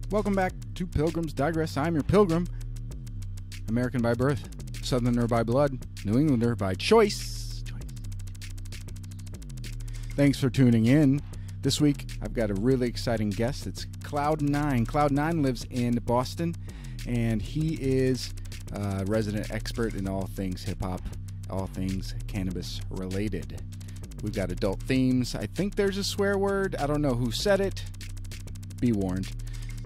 Welcome back to Pilgrims Digress. I'm your pilgrim, American by birth, Southerner by blood, New Englander by choice. Thanks for tuning in. This week, I've got a really exciting guest. It's Cl0ud9. Cl0ud9 lives in Boston, and he is a resident expert in all things hip-hop, all things cannabis related. We've got adult themes. I think there's a swear word. I don't know who said it. Be warned.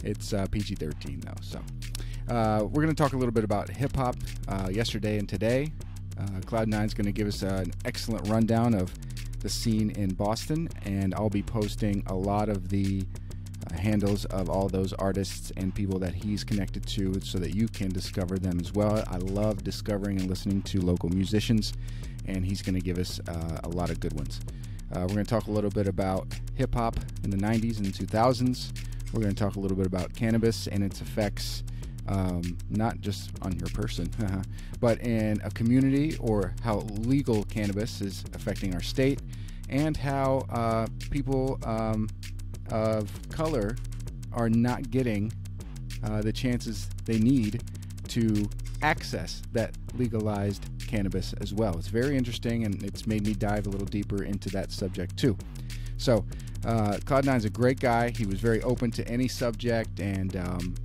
It's PG-13 though. So we're going to talk a little bit about hip-hop yesterday and today. Cl0ud9 is going to give us an excellent rundown of the scene in Boston, and I'll be posting a lot of the handles of all those artists and people that he's connected to so that you can discover them as well. I love discovering and listening to local musicians, and he's going to give us a lot of good ones. We're going to talk a little bit about hip-hop in the 90s and 2000s. We're going to talk a little bit about cannabis and its effects, not just on your person, but in a community, or how legal cannabis is affecting our state, and how people of color are not getting the chances they need to access that legalized cannabis as well. It's very interesting, and it's made me dive a little deeper into that subject too. So Cl0ud9 is a great guy. He was very open to any subject, and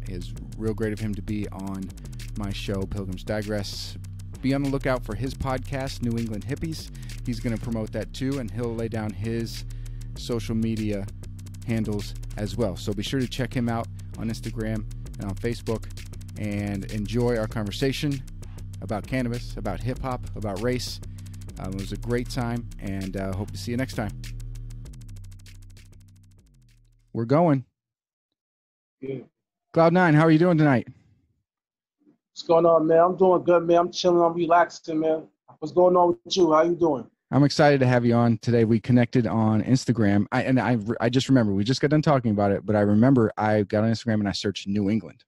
it's real great of him to be on my show, Pilgrims Digress. Be on the lookout for his podcast, NewEnglandHippies. He's going to promote that too, and he'll lay down his social media handles as well. So be sure to check him out on Instagram and on Facebook, and enjoy our conversation about cannabis, about hip-hop, about race. It was a great time, and hope to see you next time. We're going. Yeah. Cl0ud9, how are you doing tonight? What's going on, man? I'm doing good, man. I'm chilling. I'm relaxing, man. What's going on with you? How you doing? I'm excited to have you on today. We connected on Instagram. I just remember, we just got done talking about it, but I remember I got on Instagram and I searched New England.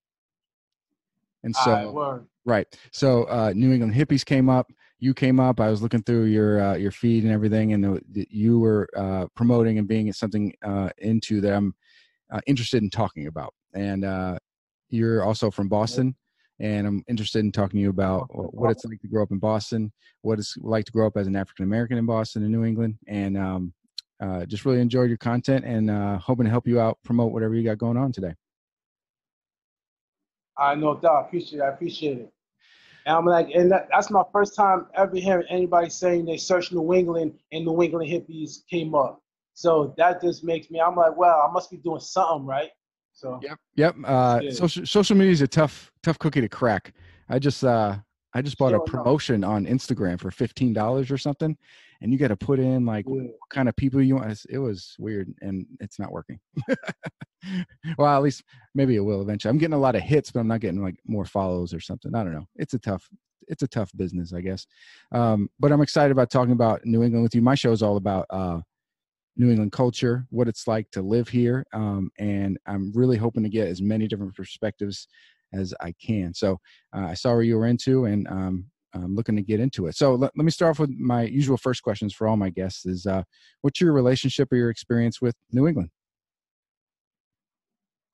And so, right. So NewEnglandHippies came up. You came up. I was looking through your feed and everything, and you were promoting and being something into that I'm interested in talking about. And you're also from Boston, and I'm interested in talking to you about what it's like to grow up in Boston, what it's like to grow up as an African American in Boston and New England, and just really enjoyed your content, and hoping to help you out promote whatever you got going on today. I know that. I appreciate it. And I'm like, and that's my first time ever hearing anybody saying they searched New England and NewEnglandHippies came up. So that just makes me, I'm like, well, I must be doing something right. So yep. Social media is a tough cookie to crack. I just bought a promotion on Instagram for $15 or something, and you got to put in like what kind of people you want. It was weird, and it's not working. Well, at least maybe it will eventually. I'm getting a lot of hits, but I'm not getting like more follows or something. I don't know. It's a tough business, I guess. But I'm excited about talking about New England with you. My show is all about New England culture, what it's like to live here, and I'm really hoping to get as many different perspectives as I can. So I saw what you were into, and I'm looking to get into it. So let me start off with my usual first questions for all my guests is, what's your relationship or your experience with New England?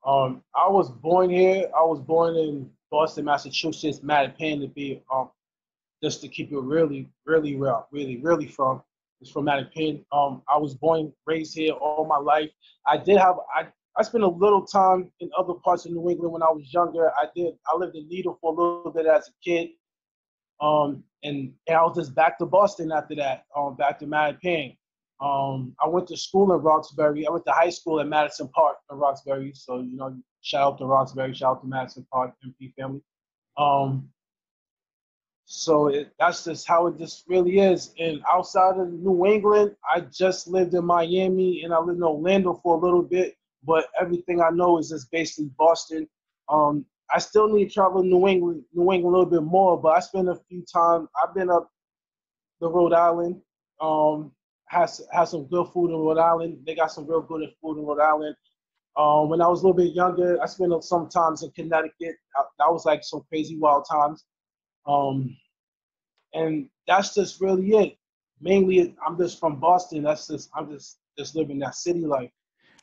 I was born here. I was born in Boston, Massachusetts, Mattapan to be, just to keep it really from. It's from Mattapan. I was born, raised here all my life. I spent a little time in other parts of New England when I was younger. I lived in Needham for a little bit as a kid. And I was just back to Boston after that, back to Mattapan. I went to school in Roxbury. I went to high school at Madison Park in Roxbury. So, shout out to Roxbury, shout out to Madison Park, MP family. So that's just how it just really is. And outside of New England, I just lived in Miami, and I lived in Orlando for a little bit. But everything I know is just basically Boston. I still need to travel to New England a little bit more, but I spent a few times. I've been up the Rhode Island. Has some good food in Rhode Island. They got some real good food in Rhode Island. When I was a little bit younger, I spent some times in Connecticut. That was like some crazy wild times. And that's just really it. Mainly, I'm just from Boston. I'm just living that city life.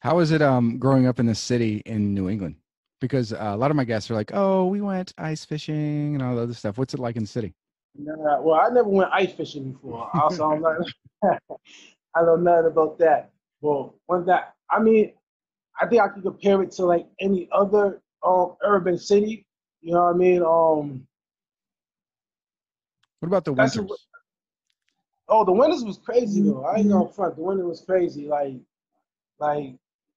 How is it growing up in the city in New England? Because a lot of my guests are like, "Oh, we went ice fishing and all the other stuff." What's it like in the city? Nah, well, I never went ice fishing before. Also, I'm not. I know nothing about that. Well, one that I mean, I think I can compare it to like any other urban city. You know what I mean? What about the That's winters? oh, the winters was crazy though. I ain't gonna front. The winter was crazy. Like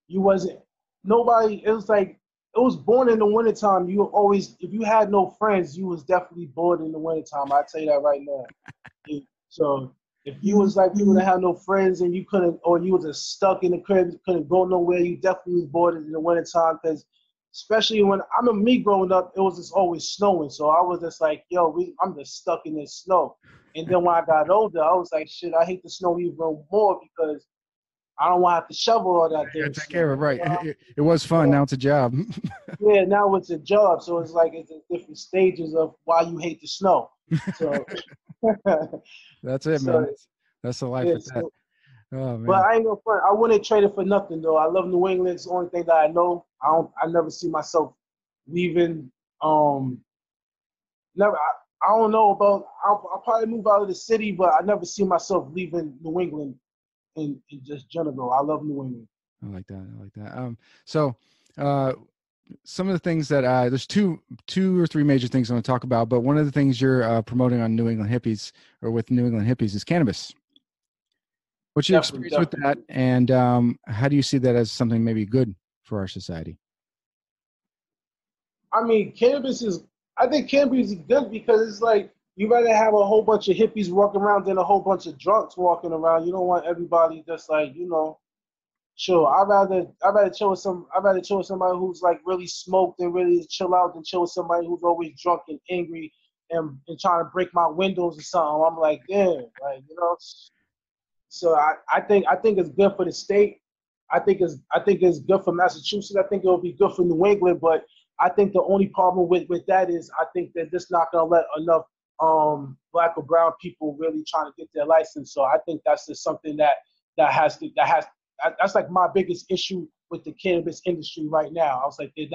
you wasn't nobody. It was like it was born in the wintertime. You always, if you had no friends, you was definitely bored in the wintertime. I tell you that right now. So if you was like people that had no friends and you couldn't, or you was just stuck in the crib, couldn't go nowhere, you definitely was bored in the wintertime. Because especially when I remember me growing up, it was just always snowing. So I was just like, yo, I'm just stuck in this snow. And then when I got older, I was like, shit, I hate the snow even more because I don't want to have to shovel all that You damn gotta take care snow. of it, right? It was fun. Yeah, Now it's a job. yeah, now it's a job. So it's like it's different stages of why you hate the snow. So, That's it, man. so That's the life yeah, at that. Oh but man. I ain't gonna front. I wouldn't trade it for nothing though. I love New England. It's the only thing that I know. I never see myself leaving. Never. I don't know about. I'll probably move out of the city, but I never see myself leaving New England in just general. I love New England. I like that. I like that. So, uh, some of the things that there's two or three major things I want to talk about, but one of the things you're promoting on New England Hippies or with New England Hippies is cannabis. What's your Definitely, experience with that, definitely. and how do you see that as something maybe good for our society? I mean, cannabis is. I think cannabis is good because it's like you rather have a whole bunch of hippies walking around than a whole bunch of drunks walking around. You don't want everybody just like chill. I'd rather chill with somebody who's like really smoked and really chill out than chill with somebody who's always drunk and angry and trying to break my windows or something. I'm like, damn, like. So I think it's good for the state. I think it's good for Massachusetts. I think it'll be good for New England, but I think the only problem with that is I think they're just not gonna let enough black or brown people really trying to get their license. So I think that's just something that's like my biggest issue with the cannabis industry right now. I was like they're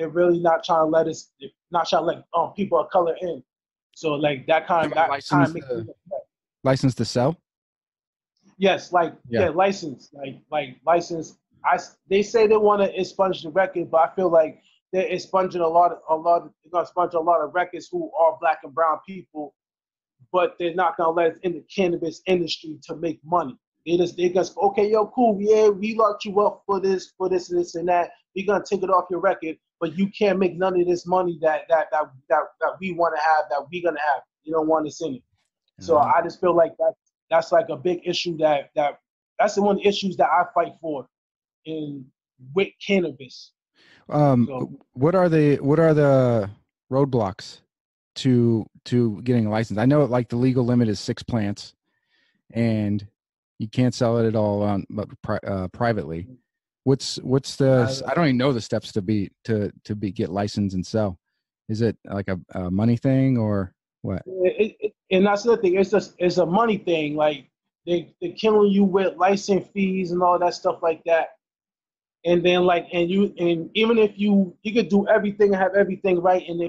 really not trying to let us not trying to let people of color in. So like Talking about that kind of makes me upset. license to sell. Yes, like Yeah. yeah, license, like license. They say they want to expunge the record, but I feel like they're expunging they're gonna expunge a lot of records who are black and brown people, but they're not gonna let us in the cannabis industry to make money. They just okay, yo, cool, yeah, we locked you up for this, and this, and that. We're gonna take it off your record, but you can't make none of this money that we want to have, that we gonna have. You don't want us in it. So Uh, I just feel like that's like a big issue that's the one of the issues that I fight for in with cannabis. um, So what are the roadblocks to getting a license? I know like the legal limit is 6 plants, and you can't sell it at all on but privately. What's the? uh, I don't even know the steps to be get licensed and sell. Is it like a money thing or what? and that's the thing. It's a money thing. Like they're killing you with license fees and all that stuff like that. And then like and even if you could do everything and have everything right, and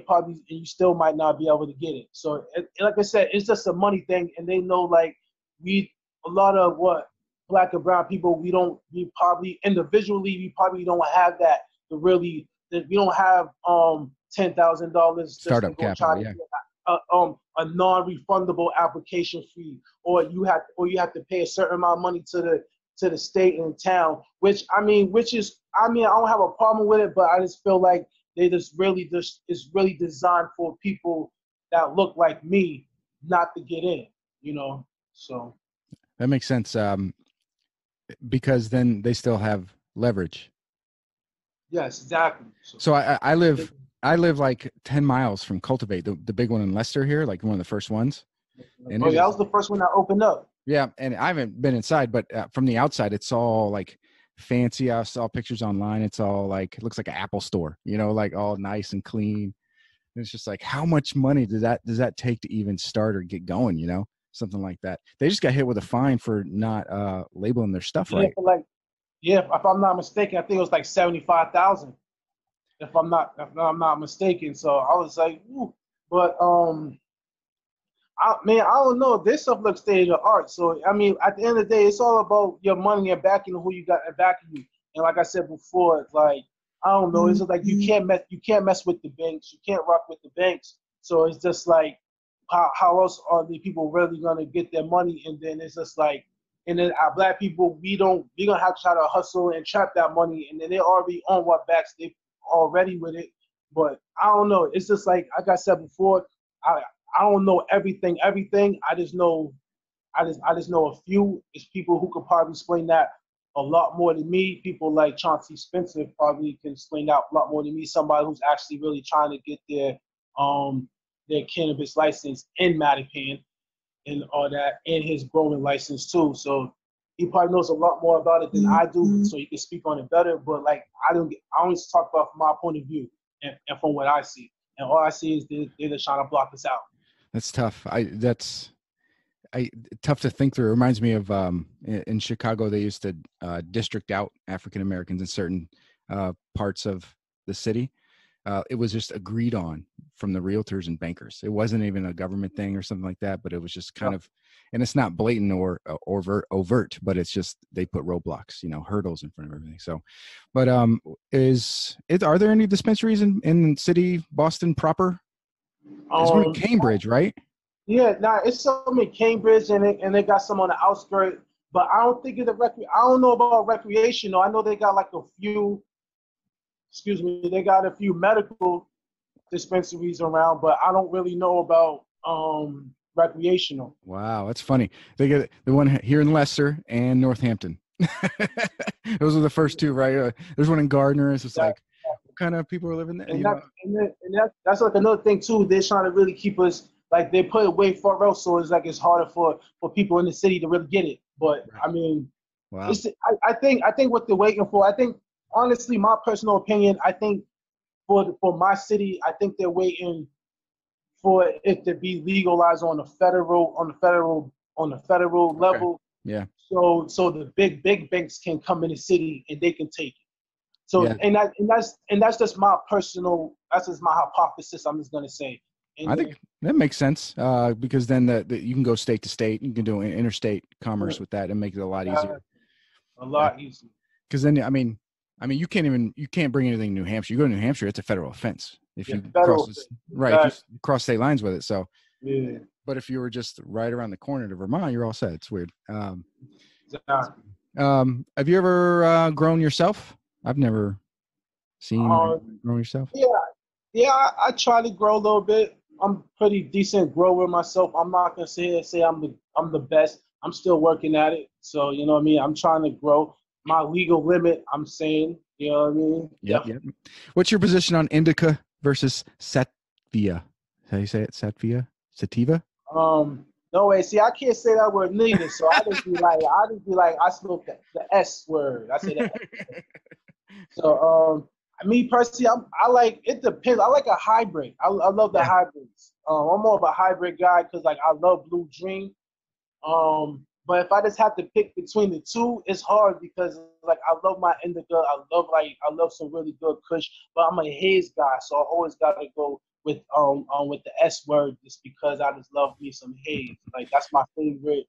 you still might not be able to get it. So like I said, it's just a money thing, and they know like we a lot of what black and brown people we probably individually we probably don't have that to really that we don't have $10,000 just to Startup go try capital, to yeah. get a non-refundable application fee, or you have to pay a certain amount of money to the state and town, which I don't have a problem with it, but I just feel like it's really designed for people that look like me not to get in. So That makes sense. Because then they still have leverage. yes, exactly. So So I live like 10 miles from Cultivate, the big one in Leicester here, like one of the first ones. And oh it yeah, that is, was the first one that opened up. yeah. And I haven't been inside, but from the outside, it's all like fancy. I saw pictures online. It's all like, it looks like an Apple store, like all nice and clean. And it's just like, how much money does that take to even start or get going? Something like that. They just got hit with a fine for not labeling their stuff Yeah, right. for like Yeah, if I'm not mistaken, I think it was like 75,000. If I'm not mistaken. So I was like, ooh. But I don't know. This stuff looks state of the art. So I mean, at the end of the day, it's all about your money and backing who you got and backing you. And like I said before, it's like I don't know. It's just like you can't mess with the banks. You can't rock with the banks. So it's just like how else are the people really gonna get their money? And then it's just like, and then our black people, we gonna have to try to hustle and trap that money. And then they already on what backs they already with it. But I don't know. It's just like I said before. I I don't know everything. I just know a few. It's people who could probably explain that a lot more than me. People like Chauncey Spencer probably can explain that a lot more than me. Somebody who's actually really trying to get their cannabis license in Mattapan and all that, and his growing license too. So he probably knows a lot more about it than I do, so he can speak on it better. But like I only talk about from my point of view and from what I see. And all I see is they're just trying to block us out. That's tough. Tough to think through. It reminds me of in Chicago, they used to district out African Americans in certain parts of the city. It was just agreed on from the realtors and bankers. It wasn't even a government thing or something like that, but it was just kind of, and it's not blatant or overt, but it's just they put roadblocks, hurdles in front of everything. So, but are there any dispensaries in city Boston proper? There's one in Cambridge, right? Yeah, nah, it's some in Cambridge and they got some on the outskirts, but I don't think it's I don't know about recreational. I know they got like a few, excuse me, they got a few medical dispensaries around, but I don't really know about recreational. Wow, that's funny. They get the one here in Leicester and Northampton. Those are the first two, right? There's one in Gardner. It's just like, what kind of people are living there? That's like another thing too. They're trying to really keep us, like they put it way far out, so it's like it's harder for people in the city to really get it. But right. I mean, wow. I think what they're waiting for. I think honestly, my personal opinion, I think for my city, I think they're waiting for it to be legalized on the federal level. Yeah. So the big banks can come in the city and they can take it. So yeah. and that's just my hypothesis. I'm just gonna say. And I think that makes sense because then you can go state to state. You can do interstate commerce with that and make it a lot easier. A lot easier. Because then, I mean, you can't bring anything to New Hampshire. You go to New Hampshire, it's a federal offense if you cross state lines with it. So, yeah. But if you were just right around the corner to Vermont, you're all set. It's weird. Exactly. Have you ever grown yourself? I've never seen you grow yourself. Yeah, I try to grow a little bit. I'm pretty decent grower myself. I'm not gonna say I'm the best. I'm still working at it. So you know what I mean. I'm trying to grow my legal limit. I'm saying, you know what I mean. Yep. What's your position on indica versus sativa? How do you say it? Sativa? No way. See, I can't say that word neither. So I just be like, I smoke the S word. I say that. So me personally, I like, it depends. I like a hybrid. I love the hybrids. I'm more of a hybrid guy because like I love Blue Dream. But if I just have to pick between the two, it's hard because like I love my indica. I love some really good kush, but I'm a haze guy, so I always gotta go with the S word just because I just love me some haze. Like that's my favorite.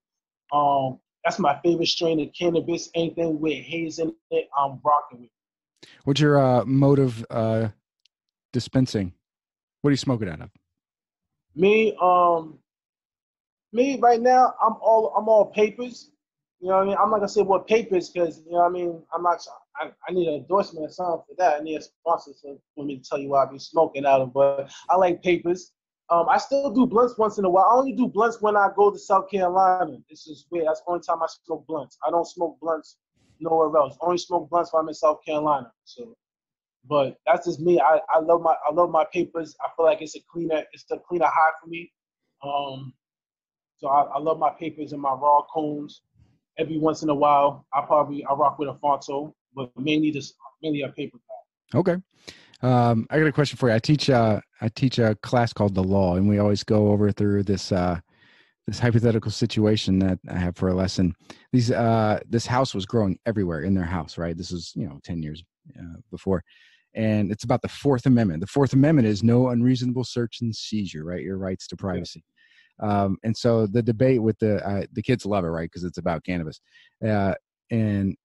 That's my favorite strain of cannabis. Anything with haze in it, I'm rocking with. What's your mode of dispensing? What are you smoking out of? Me right now, I'm all papers. You know what I mean? I'm not gonna say what papers because you know what I mean. I need an endorsement or something for that. I need a sponsor for me to tell you what I be smoking out of. But I like papers. I still do blunts once in a while. I only do blunts when I go to South Carolina. This is weird. That's the only time I smoke blunts. I don't smoke blunts nowhere else. Only smoke blunts when I'm in South Carolina. So, but that's just me. I love my papers. I feel like it's a cleaner high for me. So I love my papers and my raw cones. Every once in a while, I rock with a Fonto, but mainly a paper guy. Okay. I got a question for you. I teach a class called The Law, and we always go over through this this hypothetical situation that I have for a lesson. This house was growing everywhere in their house, right? This is 10 years before, and it's about the Fourth Amendment. The Fourth Amendment is no unreasonable search and seizure, right? Your rights to privacy. And so the debate with the kids love it, right? Because it's about cannabis, and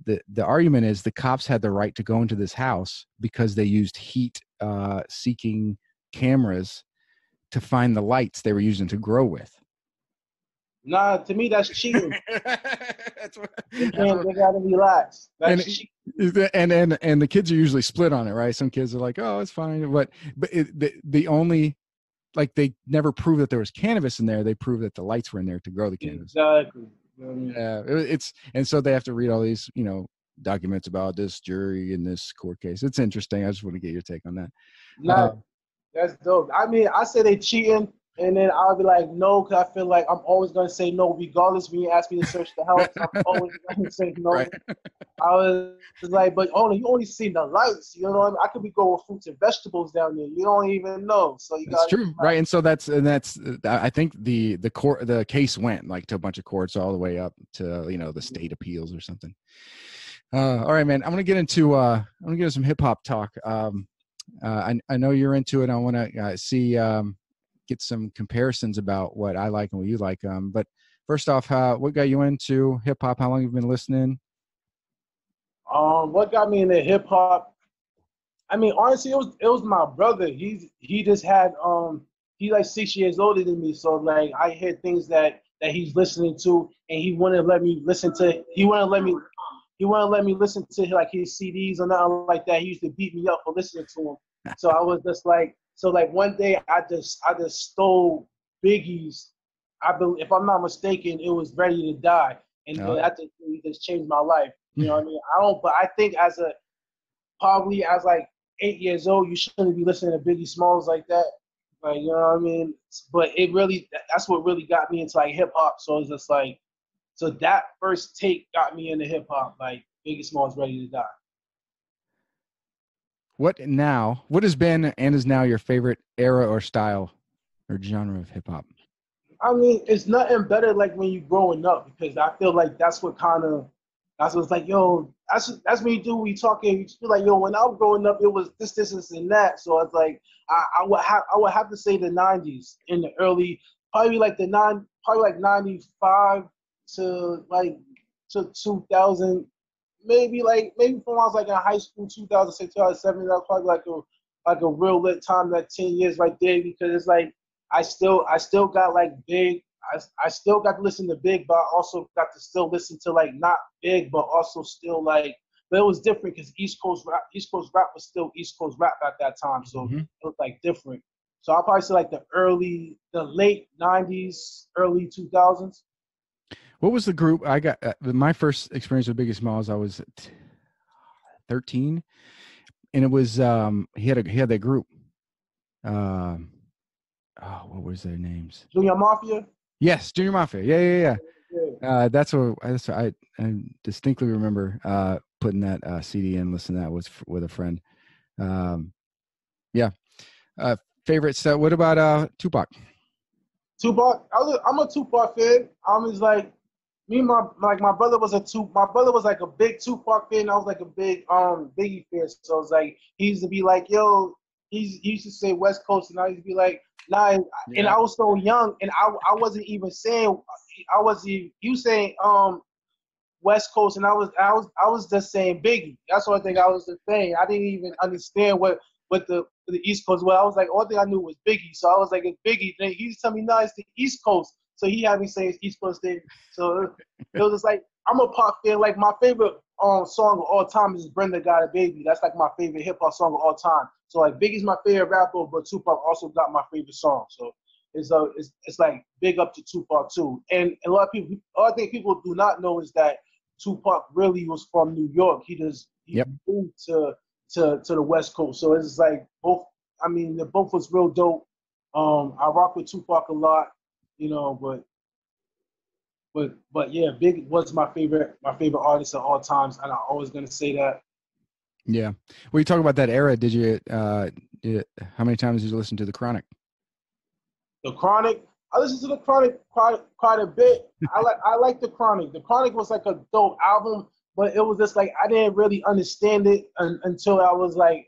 the argument is the cops had the right to go into this house because they used heat seeking cameras to find the lights they were using to grow with. Nah, to me that's cheating. They gotta relax. That's cheating. And the kids are usually split on it, right? Some kids are like, "Oh, it's fine," but the only, like, they never proved that there was cannabis in there. They proved that the lights were in there to grow the cannabis. Exactly. Yeah, and so they have to read all these documents about this jury in this court case. It's interesting. I just want to get your take on that. Nah, that's dope. I mean, I say they cheating. And then I'll be like, no, because I feel like I'm always going to say no, regardless when you ask me to search the house. I'm always going to say no. Right. I was like, but you only see the lights. You know what I mean? I could be growing fruits and vegetables down there. You don't even know. So that's true, right? And so that's I think the case went like to a bunch of courts all the way up to the state appeals or something. All right, man. I'm gonna get into some hip hop talk. I know you're into it. I want to see. Get some comparisons about what I like and what you like. But first off, what got you into hip hop? How long have you been listening? What got me into hip hop? I mean, honestly, it was my brother. He just had he's like 6 years older than me, so like I hear things that he's listening to, and he wouldn't let me listen to. He wouldn't let me listen to like his CDs or nothing like that. He used to beat me up for listening to him. So I was just like. So like one day I just stole Biggie's. If I'm not mistaken, it was Ready to Die, and that just changed my life. You know what I mean? But I think probably as like 8 years old, you shouldn't be listening to Biggie Smalls like that. Like, you know what I mean? But that's what really got me into like hip hop. So it's just like, so that first take got me into hip hop. Like Biggie Smalls, Ready to Die. What has been and is now your favorite era or style or genre of hip hop? I mean, it's nothing better like when you're growing up, because I feel like that's what's like, yo, that's when you do, we talking, you feel like, yo, when I was growing up, it was this, and that. So it's like, I would have to say the 90s in the early, probably like 95 to 2000. Maybe from when I was like in high school, 2006, 2007, that was probably like a real lit time, that 10 years right there, because it's like I still got like Big. I still got to listen to Big, but I also got to still listen to like not Big, but also still like. But it was different because East Coast rap was still East Coast rap at that time, so it was like different. So I'll probably say like the late 90s, early 2000s. What was the group I got? My first experience with Biggie Smalls, I was 13, and it was he had that group. What was their names? Junior Mafia. Yes, Junior Mafia. Yeah. That's what I distinctly remember putting that CD in, listening to that with a friend. Favorite set. What about Tupac? Tupac. I'm a Tupac fan. I'm just like. My brother was like a big Tupac fan. I was like a big Biggie fan. So it's like he used to be like, yo, he used to say West Coast, and I used to be like, nah. Yeah. And I was so young, and I wasn't even saying he was saying West Coast, and I was just saying Biggie. That's what I think I was just saying. I didn't even understand what the East Coast was. I was like, all thing I knew was Biggie. So I was like, it's Biggie. Then he used to tell me, no, it's the East Coast. So he had me saying East Coast thing. So it was just like, I'm a pop fan. Like my favorite song of all time is Brenda Got a Baby. That's like my favorite hip hop song of all time. So like Biggie's my favorite rapper, but Tupac also got my favorite song. So it's like big up to Tupac too. And a lot of things people do not know is that Tupac really was from New York. He moved to the West Coast. So it's like both. I mean, the both was real dope. I rock with Tupac a lot. But yeah, Big was my favorite artist of all times, and I'm always gonna say that. Yeah. Well, you talk about that era. Did you? How many times did you listen to The Chronic? The Chronic, I listened to the Chronic quite a bit. I like the Chronic. The Chronic was like a dope album, but it was just like I didn't really understand it until I was like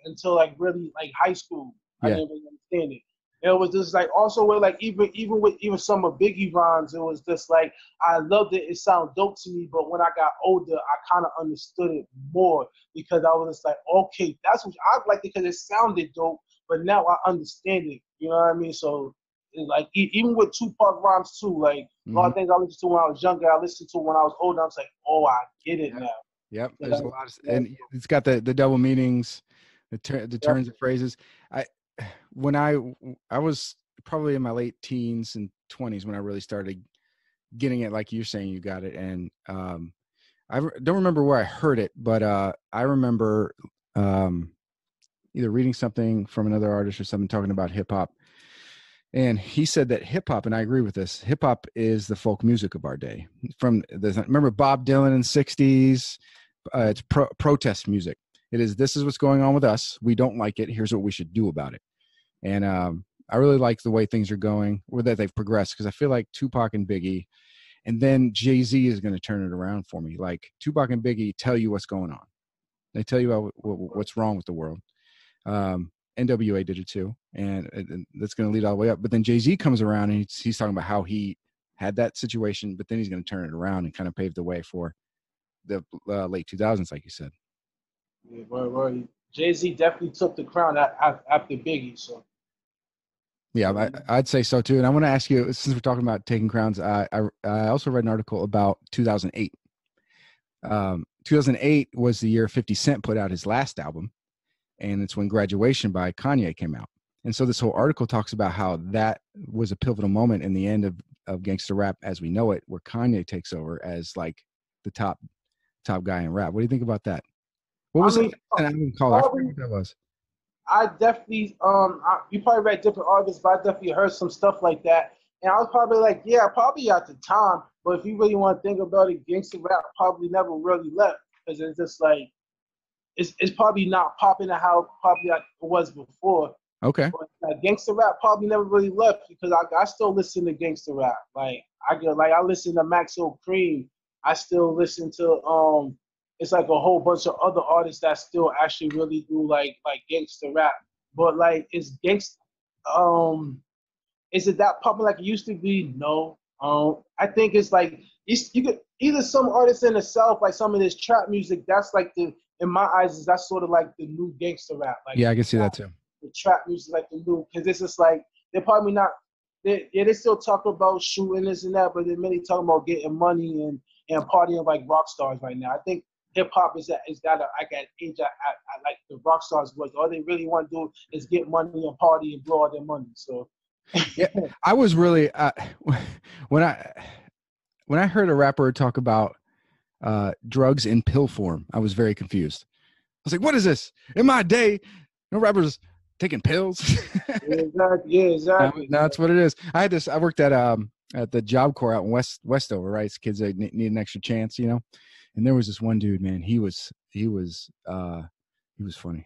really like high school. I Yeah. didn't really understand it. It was just like also with like even with some of Biggie rhymes, it was just like I loved it. It sounded dope to me, but when I got older, I kind of understood it more because I was just like, okay, that's what I liked it because it sounded dope, but now I understand it. You know what I mean? So like even with Tupac rhymes too, like a lot of things I listened to when I was younger, I listened to when I was older. I was like, oh, I get it now. Yep. So There's a lot of, and it's got the double meanings, the turns of phrases. When I was probably in my late teens and 20s when I really started getting it, like you're saying, you got it. And don't remember where I heard it, but I remember either reading something from another artist or something talking about hip hop. And he said that hip hop, and I agree with this, hip hop is the folk music of our day. Remember Bob Dylan in the 60s? It's protest music. This is what's going on with us. We don't like it. Here's what we should do about it. And I really like the way things are going, or that they've progressed, because I feel like Tupac and Biggie, and then Jay-Z is going to turn it around for me. Like Tupac and Biggie tell you what's going on. They tell you what's wrong with the world. NWA did it too, and that's going to lead all the way up. But then Jay-Z comes around and he's talking about how he had that situation, but then he's going to turn it around and kind of pave the way for the late 2000s, like you said. Yeah, right. Jay-Z definitely took the crown after Biggie. So yeah, I'd say so too. And I want to ask you, since we're talking about taking crowns, I also read an article about 2008. 2008 was the year 50 Cent put out his last album. And it's when Graduation by Kanye came out. And so this whole article talks about how that was a pivotal moment in the end of gangster rap as we know it, where Kanye takes over as like the top guy in rap. What do you think about that? What was it? I didn't call it. I forget what that was. I definitely you probably read different artists, but I definitely heard some stuff like that. And I was probably like, yeah, probably at the time. But if you really want to think about it, gangster rap probably never really left because it's just like it's probably not popping how probably like it was before. Okay. But gangster rap probably never really left because I still listen to gangster rap. Like I listen to Maxo Cream. I still listen to it's like a whole bunch of other artists that still actually really do like gangster rap. But like is it that popular like it used to be? No. I think it's like you could either some artists in the South, like some of this trap music, that's like in my eyes, that's sort of like the new gangster rap. Like yeah, I can see that too. The trap music, like the new, because it's just like they're probably not. They still talk about shooting this and that, but they're mainly talking about getting money and partying like rock stars right now. I think hip hop is got an age I like the rock stars was. All they really want to do is get money and party and blow all their money. So yeah, I was really when I heard a rapper talk about drugs in pill form, I was very confused. I was like, what is this? In my day, no rappers taking pills. Yeah, exactly. No, that's what it is. I worked at the Job Corps out in Westover, right? It's kids that need an extra chance, you know. And there was this one dude, man. He was funny.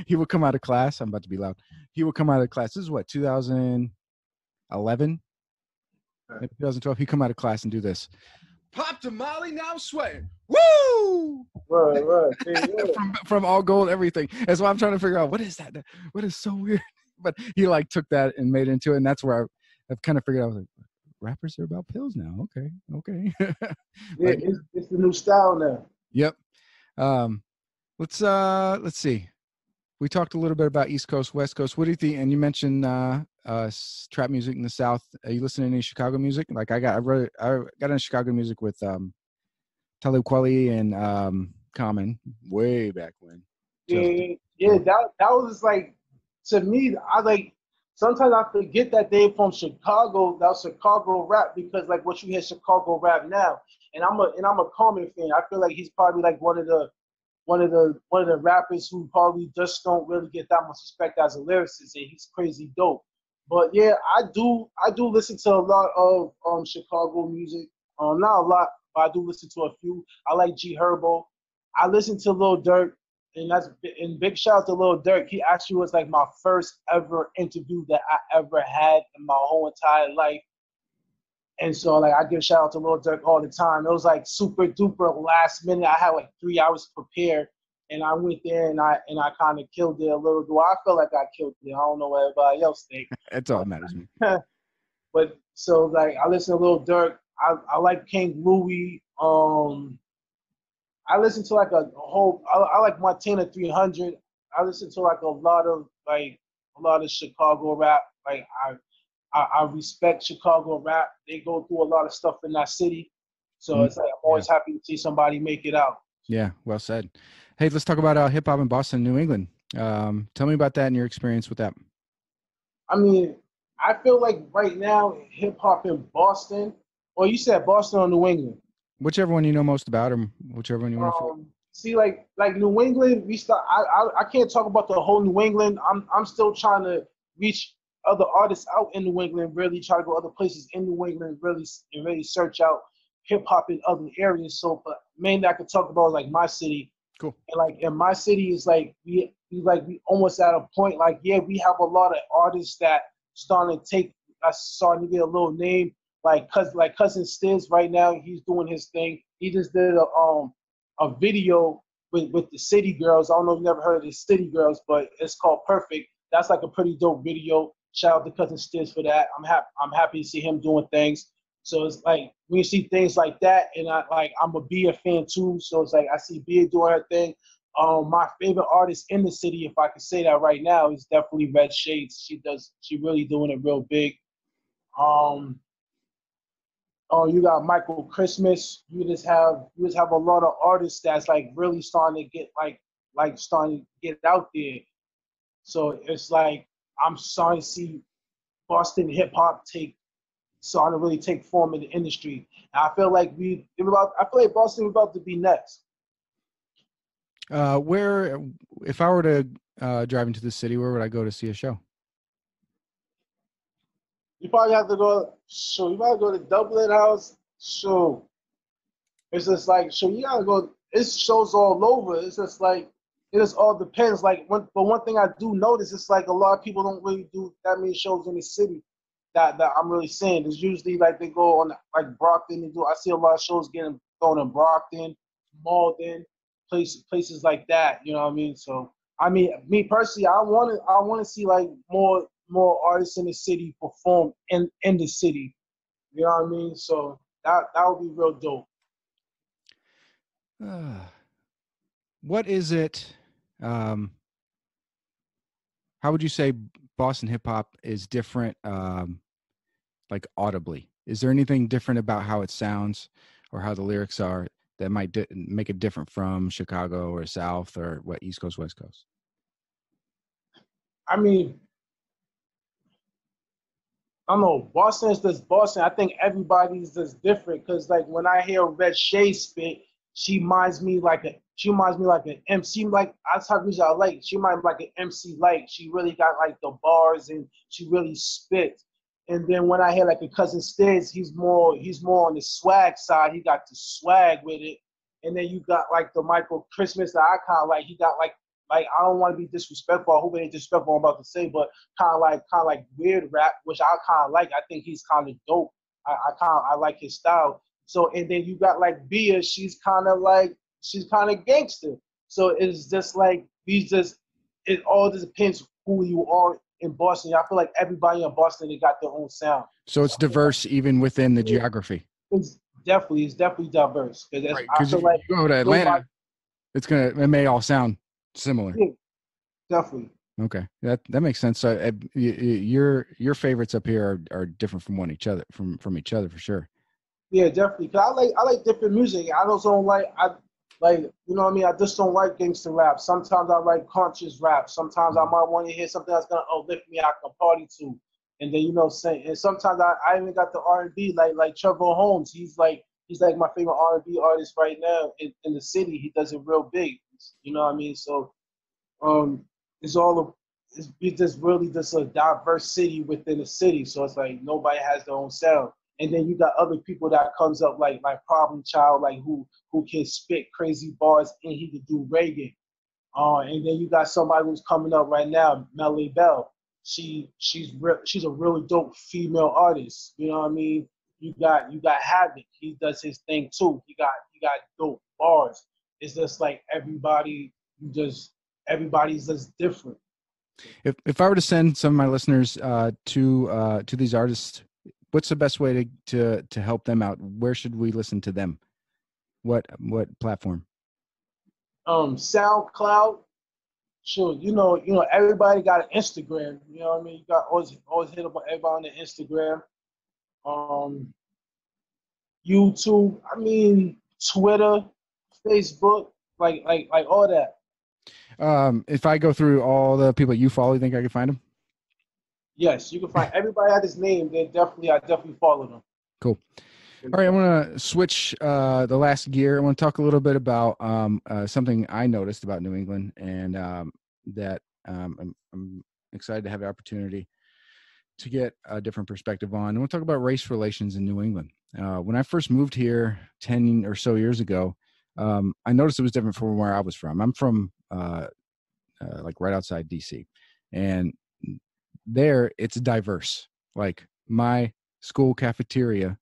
He would come out of class. I'm about to be loud. He would come out of class. This is what, 2011, maybe 2012. He'd come out of class and do this. Pop to Molly, now I'm sweating. Woo! Right. from all gold, everything. That's why I'm trying to figure out what is that? What is so weird? But he like took that and made it into it, and that's where I've kind of figured out. I was like, rappers are about pills now. Okay. Yeah, it's the new style now. Yep. Let's see. We talked a little bit about East Coast, West Coast. What do you think? And you mentioned trap music in the South. Are you listening to any Chicago music? Like I got into Chicago music with Talib Kweli and Common way back when. Yeah. That was like, to me, I like sometimes I forget that they're from Chicago. That was Chicago rap because like what you hear Chicago rap now, and I'm a Common fan. I feel like he's probably like one of the rappers who probably just don't really get that much respect as a lyricist, and he's crazy dope. But yeah, I do listen to a lot of Chicago music. Not a lot, but I do listen to a few. I like G Herbo. I listen to Lil Durk. and big shout out to Lil Durk. He actually was like my first ever interview that I ever had in my whole entire life. And so like I give shout out to Lil Durk all the time. It was like super duper last minute. I had like 3 hours prepared, and I went there and I kind of killed it a little. Do I feel like I killed it? I don't know what everybody else think. That's all that matters to me. But so like I listen to Lil Durk. I like King Louis. I listen to like a whole. I like Montana 300. I listen to like a lot of Chicago rap. Like I respect Chicago rap. They go through a lot of stuff in that city, so it's like I'm always happy to see somebody make it out. Yeah, well said. Hey, let's talk about hip hop in Boston, New England. Tell me about that and your experience with that. I mean, I feel like right now hip hop in Boston. Well, you said Boston or New England? Whichever one you know most about, or whichever one you want to. See, like New England, I can't talk about the whole New England. I'm still trying to reach other artists out in New England. Really try to go other places in New England. Really search out hip hop in other areas. So, but mainly I could talk about like my city. Cool. And like in my city is like we almost at a point like we have a lot of artists that starting to get a little name. Cousin Stiz right now, he's doing his thing. He just did a video with the City Girls. I don't know if you never heard of the City Girls, but it's called Perfect. That's like a pretty dope video. Shout out to Cousin Stiz for that. I'm happy to see him doing things. So it's like when you see things like that, and I'm a Bia fan too. So it's like I see Bia doing her thing. My favorite artist in the city, if I could say that right now, is definitely Red Shades. She really doing it real big. You got Michael Christmas. You just have a lot of artists that's like really starting to get starting to get out there. So it's like I'm starting to see Boston hip hop starting to really take form in the industry. And I feel like Boston is about to be next. If I were to drive into the city, where would I go to see a show? You probably have to go. So you gotta go to Dublin House. So it's just like you gotta go. It's shows all over. It's just like it just all depends. But one thing I do notice, it's like a lot of people don't really do that many shows in the city. That I'm really saying. It's usually like they go on like Brockton. I see a lot of shows getting thrown in Brockton, Malden, places like that. You know what I mean? So I mean, me personally, I want to see like more artists in the city perform in the city. You know what I mean? So that would be real dope. What is it? How would you say Boston hip hop is different, like audibly? Is there anything different about how it sounds or how the lyrics are that might make it different from Chicago or South or what East Coast, West Coast? I mean, I don't know. Boston is just Boston. I think everybody's just different because, like, when I hear Red Shade spit, she reminds me like an MC. Like that's how music I like. She reminds me like an MC. Like she really got like the bars and she really spit. And then when I hear like a Cousin Stiz, he's more on the swag side. He got the swag with it. And then you got like the Michael Christmas that I kind of like. He got like I don't want to be disrespectful. I hope it ain't disrespectful what I'm about to say, but kind of like weird rap, which I kind of like. I think he's kind of dope. I like his style. So and then you got like Bia. She's kind of gangster. So it's just like it all just depends who you are in Boston. I feel like everybody in Boston, they got their own sound. So it's diverse even within the geography. It's definitely diverse. Right, because you go to Atlanta, it may all sound similar. Yeah, definitely. Okay, that makes sense. So your favorites up here are different from each other for sure. Yeah, definitely. Cause I like different music. I also don't like you know what I mean. I just don't like gangster rap. Sometimes I like conscious rap. Sometimes I might want to hear something that's gonna uplift me. I can party to, and then and sometimes I even got the R&B like Trevor Holmes. He's like my favorite R&B artist right now in the city. He does it real big. You know what I mean? So it's just really just a diverse city within the city. So it's like nobody has their own sound. And then you got other people that comes up like Problem Child, like who can spit crazy bars and he can do reggae. And then you got somebody who's coming up right now, Melly Bell. She's a really dope female artist. You know what I mean? You got Havoc. He does his thing too. You got dope bars. It's just like everybody's just different. If I were to send some of my listeners to these artists, what's the best way to help them out? Where should we listen to them? What platform? SoundCloud. Sure, everybody got an Instagram. You know what I mean? You got always hit up on everybody on the Instagram. YouTube. I mean, Twitter, Facebook, like all that. If I go through all the people you follow, you think I can find them? Yes, you can find everybody at his name. I definitely follow them. Cool. All right, I want to switch the last gear. I want to talk a little bit about something I noticed about New England, and that I'm excited to have the opportunity to get a different perspective on. I want to talk about race relations in New England. When I first moved here 10 or so years ago, I noticed it was different from where I was from. I'm from like right outside DC, and there it's diverse. Like my school cafeteria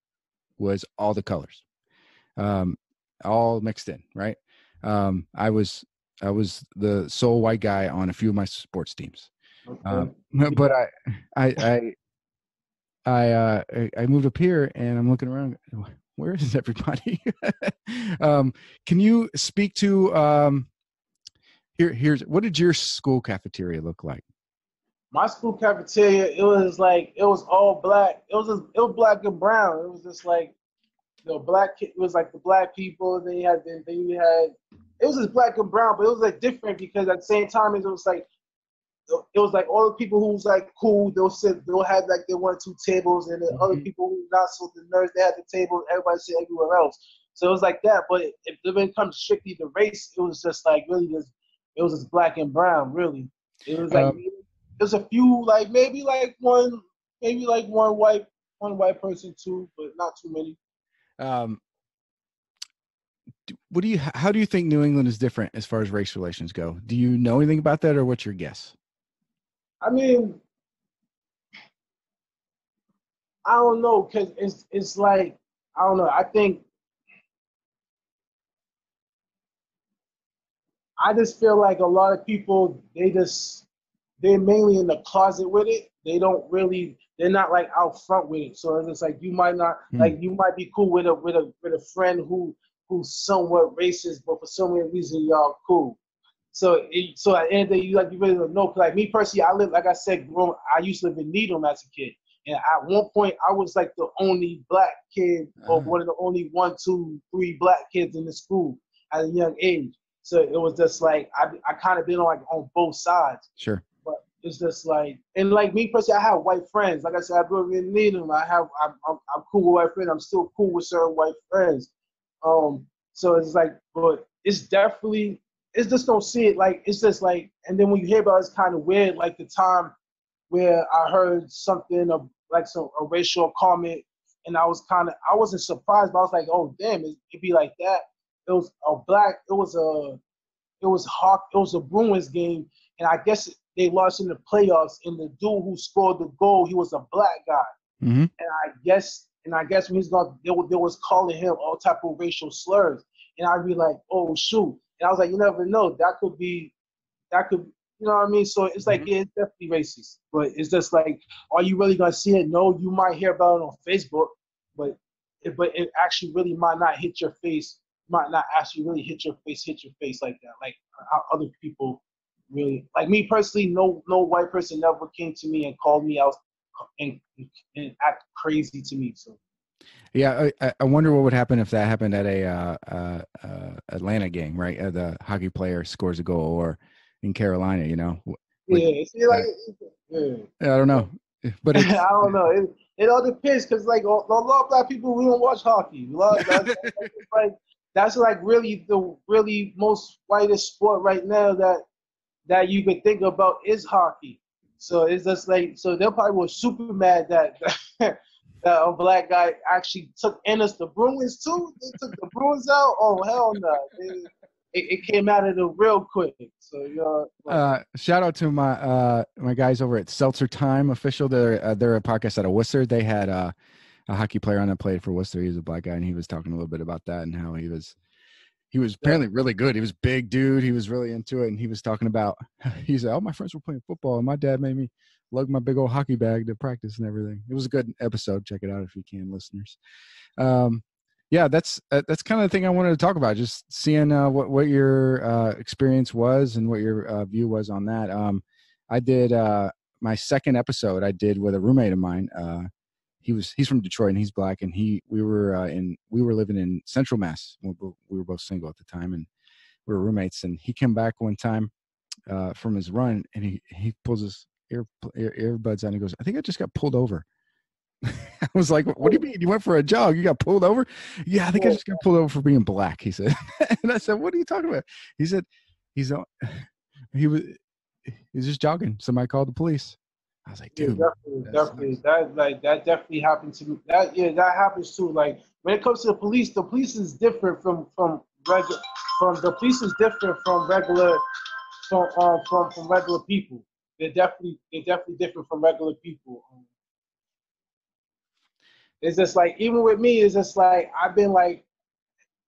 was all the colors, all mixed in, right? I was the sole white guy on a few of my sports teams. Okay. But I moved up here and I'm looking around. Where is everybody? Can you speak to here's what did your school cafeteria look like? My school cafeteria, it was all black. It was black and brown. It was just like the black. It was like the black people. Then you had it was just black and brown, but it was like different because at the same time it was like all the people who was like cool. They'll have like their 1 or 2 tables, and the other people who not so the nerds they had the table. Everybody sit everywhere else. So it was like that. But if it comes strictly to race, it was just like really it was just black and brown. Really, it was like. There's a few, like maybe one white person, too, but not too many. How do you think New England is different as far as race relations go? Do you know anything about that, or what's your guess? I mean, I don't know, because it's like, I don't know. I just feel like a lot of people, they're mainly in the closet with it. They're not like out front with it. So it's like you might not you might be cool with a friend who's somewhat racist, but for some weird reason y'all cool. So at the end of the day, you really don't know. Like me personally, I used to live in Needham as a kid, and at one point I was like the only black kid or one of the only 1, 2, 3 black kids in the school at a young age. So it was just like I kind of been on both sides. Sure. But it's just like, and like me personally, I have white friends. Like I said, I grew up in Needham. I'm cool with white friends. I'm still cool with certain white friends. So it's like, but it's just don't see it like it's just like. And then when you hear about it, it's kind of weird. Like the time where I heard something of like a racial comment, and I wasn't surprised, but I was like, oh damn, it'd be like that. It was a Bruins game, and I guess they lost in the playoffs. And the dude who scored the goal, he was a black guy, and I guess when he's gone, they was calling him all type of racial slurs, and I'd be like, oh shoot, and I was like, you never know, that could, you know what I mean? So it's like, yeah, it's definitely racist, but it's just like, are you really gonna see it? No, you might hear about it on Facebook, but it actually really might not hit your face. Might not actually really hit your face like that, like how other people really, like me personally, no white person never came to me and called me out and act crazy to me. So yeah, I wonder what would happen if that happened at a Atlanta game, right? The hockey player scores a goal, or in Carolina, yeah, I don't know, but I don't know, it all depends, because like a lot of black people, we don't watch hockey. That's like really the most whitest sport right now that you could think about is hockey. So it's just like, so they probably were super mad that that a black guy actually took us the Bruins too. They took the Bruins out. Oh hell no! it came out of the real quick. So shout out to my guys over at Seltzer Time Official. They're a podcast out of Worcester. They had a hockey player on that played for Worcester. He's a black guy, and he was talking a little bit about that and how he was apparently really good. He was a big dude. He was really into it, and he was talking about. He said, "All my friends were playing football, and my dad made me lug my big old hockey bag to practice and everything." It was a good episode. Check it out if you can, listeners. Yeah, that's kind of the thing I wanted to talk about. Just seeing what your experience was and what your view was on that. I did my second episode. I did with a roommate of mine. He's from Detroit and he's black, and we were living in Central Mass. We were both single at the time, and we were roommates. And he came back one time from his run, and he pulls his earbuds out and he goes, "I think I just got pulled over." I was like, "What do you mean? You went for a jog? You got pulled over?" "Yeah, I think I just got pulled over for being black," he said. And I said, "What are you talking about?" He said, he was just jogging. Somebody called the police. I was like, "Dude, definitely. That definitely happened to me. That happens too. Like when it comes to the police is different from regular from regular people. They're definitely different from regular people. It's just like even with me, it's just like I've been like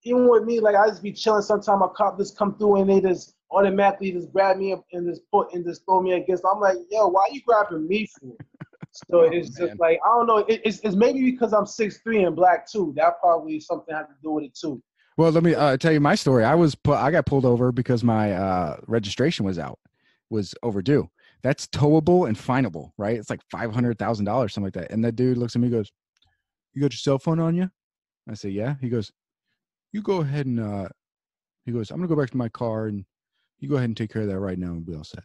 even with me, like I just be chilling. Sometimes a cop just come through and they just automatically just grab me up and just throw me against. I'm like, yo, why are you grabbing me for? So it's just like I don't know. It's maybe because I'm 6'3" and black too. That probably something had to do with it too. Well, let me tell you my story. I got pulled over because my registration was overdue. That's towable and finable, right? It's like $500,000, something like that. And the dude looks at me and goes, "You got your cell phone on you?" I say, "Yeah." He goes, "You go ahead and he goes, I'm gonna go back to my car and you go ahead and take care of that right now and we'll be all set."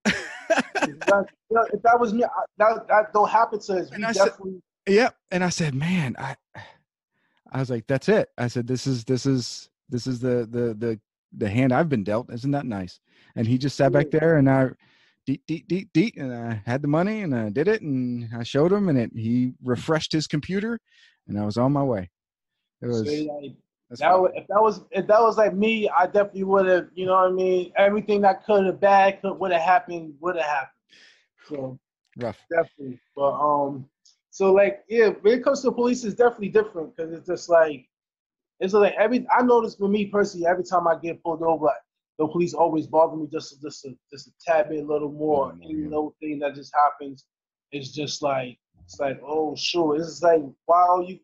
If that was me, that don't happen to us. And I said, "Yeah." And I said, "Man, I was like, that's it." I said, "This is the hand I've been dealt. Isn't that nice?" And he just sat back there and I deet, and I had the money and I did it and I showed him and he refreshed his computer and I was on my way. It was if that was like me, I definitely would have, you know what I mean? Everything that would have happened. So rough. Definitely. But so like when it comes to the police, it's definitely different because it's like I notice for me personally, every time I get pulled over, the police always bother me just a tad bit, a little more. Any little thing that just happens, it's just like oh sure. It's like wow if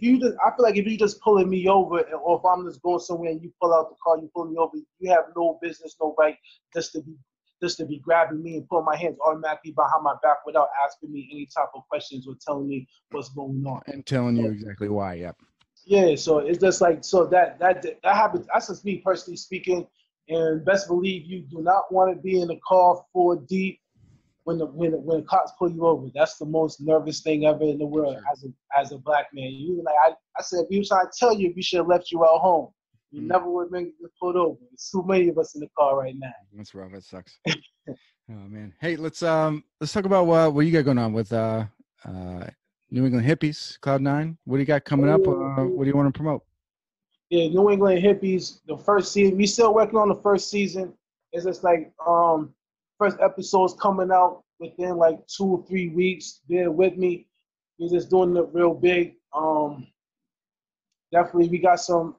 you just I feel like if you just pulling me over or if I'm just going somewhere and you pull out the car, you pull me over, you have no business, no right just to be grabbing me and putting my hands automatically behind my back without asking me any type of questions or telling me what's going on. And telling you exactly why, yep. Yeah, so it's just like that happens. That's just me personally speaking, and best believe you do not want to be in the car 4 deep when the cops pull you over. That's the most nervous thing ever in the world as a black man. You like I said, if you was trying to tell you, we should have left you at home. You never would have been pulled over. There's too many of us in the car right now. That's rough. That sucks. Oh man. Hey, let's talk about what you got going on with New England Hippies, Cl0ud9. What do you got coming up? What do you want to promote? Yeah, New England Hippies, the first season. We still working on the first season. It's just like first episode's coming out within like 2 or 3 weeks. Bear with me. We're just doing it real big. Definitely we got some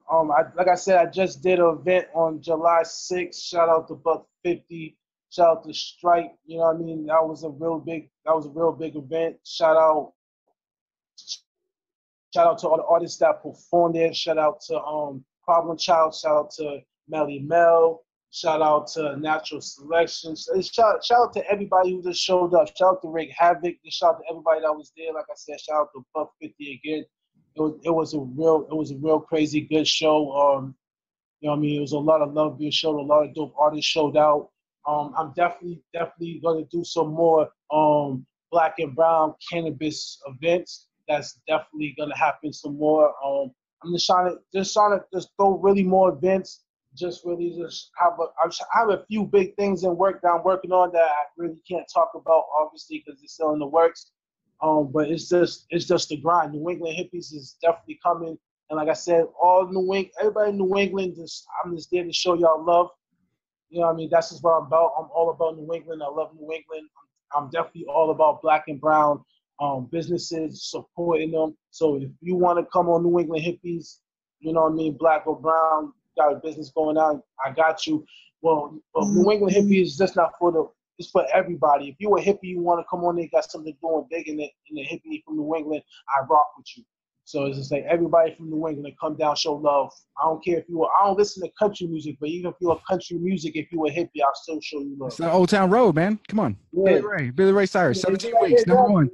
like I said, I just did an event on July 6th. Shout out to Buck 50. Shout out to Strike. You know what I mean? That was a real big event. Shout out to all the artists that performed there. Shout out to Problem Child. Shout out to Melly Mel. Shout out to Natural Selection. Shout out to everybody who just showed up. Shout out to Rick Havoc. Shout out to everybody that was there. Like I said, shout out to Buck 50 again. It was a real crazy good show. You know what I mean? It was a lot of love being shown. A lot of dope artists showed out. I'm definitely going to do some more black and brown cannabis events. That's definitely going to happen some more. I'm just trying to throw really more events. I have a few big things in work that I'm working on that I really can't talk about, obviously, because it's still in the works. But it's just the grind. New England Hippies is definitely coming. And like I said, all New England, everybody in New England, I'm just there to show y'all love. You know what I mean? That's just what I'm about. I'm all about New England. I love New England. I'm definitely all about black and brown businesses, supporting them. So if you want to come on New England Hippies, you know what I mean, black or brown, got a business going on, I got you. Well, New England Hippies is just not it's for everybody. If you're a hippie, you want to come on there, got something doing big in the hippie from New England, I rock with you. So it's just like everybody from New England come down, show love. I don't care I don't listen to country music, but even if you're a country music, if you're a hippie, I'll still show you love. It's the Old Town Road, man. Come on. Yeah. Billy Ray Cyrus, 17 weeks, number one.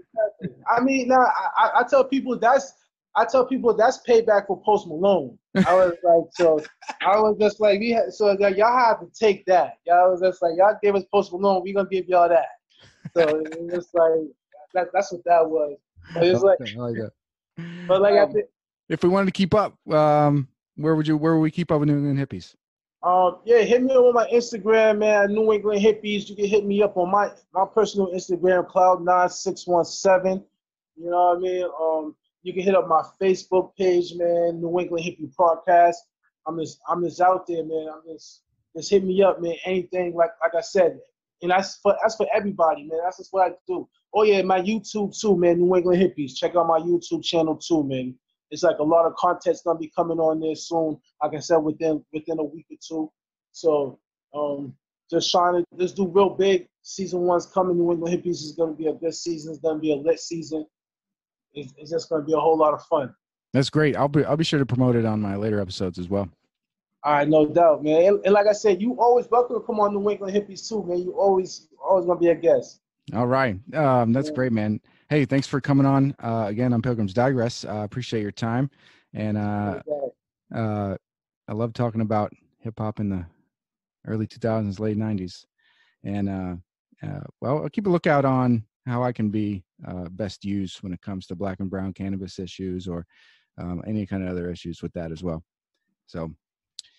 I mean, now I tell people that's payback for Post Malone. I was just like, y'all have to take that. Y'all was just like, y'all gave us Post Malone, we gonna give y'all that. So it's like that's what that was. But it's like, I like that. But like if we wanted to keep up, where would we keep up with New England Hippies? Yeah, hit me up on my Instagram, man. New England Hippies. You can hit me up on my personal Instagram, Cloud9617. You know what I mean? You can hit up my Facebook page, man. New England Hippie Podcast. I'm just out there, man. Just hit me up, man. Anything like I said, and that's for everybody, man. That's just what I do. Oh yeah, my YouTube too, man. New England Hippies. Check out my YouTube channel too, man. It's like a lot of content's gonna be coming on there soon. Like I said, within a week or two. So just trying to do real big. Season 1's coming. New England Hippies is gonna be a good season. It's gonna be a lit season. It's just gonna be a whole lot of fun. That's great. I'll be sure to promote it on my later episodes as well. All right, no doubt, man. And like I said, you always welcome to come on New England Hippies too, man. You always gonna be a guest. All right. That's great, man. Hey, thanks for coming on again on Pilgrims Digress. Appreciate your time. And I love talking about hip hop in the early 2000s, late 90s. And well, I'll keep a lookout on how I can be best used when it comes to black and brown cannabis issues or any kind of other issues with that as well. So,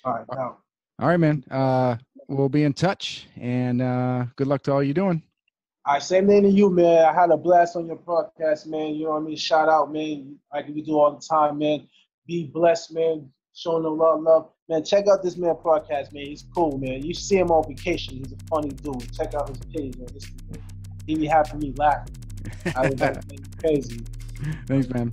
all right, man. We'll be in touch, and good luck to all you're doing. All right, same thing to you, man. I had a blast on your podcast, man. You know what I mean? Shout out, man. Like we do all the time, man. Be blessed, man. Showing them love. Man, check out this man podcast, man. He's cool, man. You see him on vacation. He's a funny dude. Check out his page on Instagram. He be having me laughing. I was like, man, crazy. Thanks, man.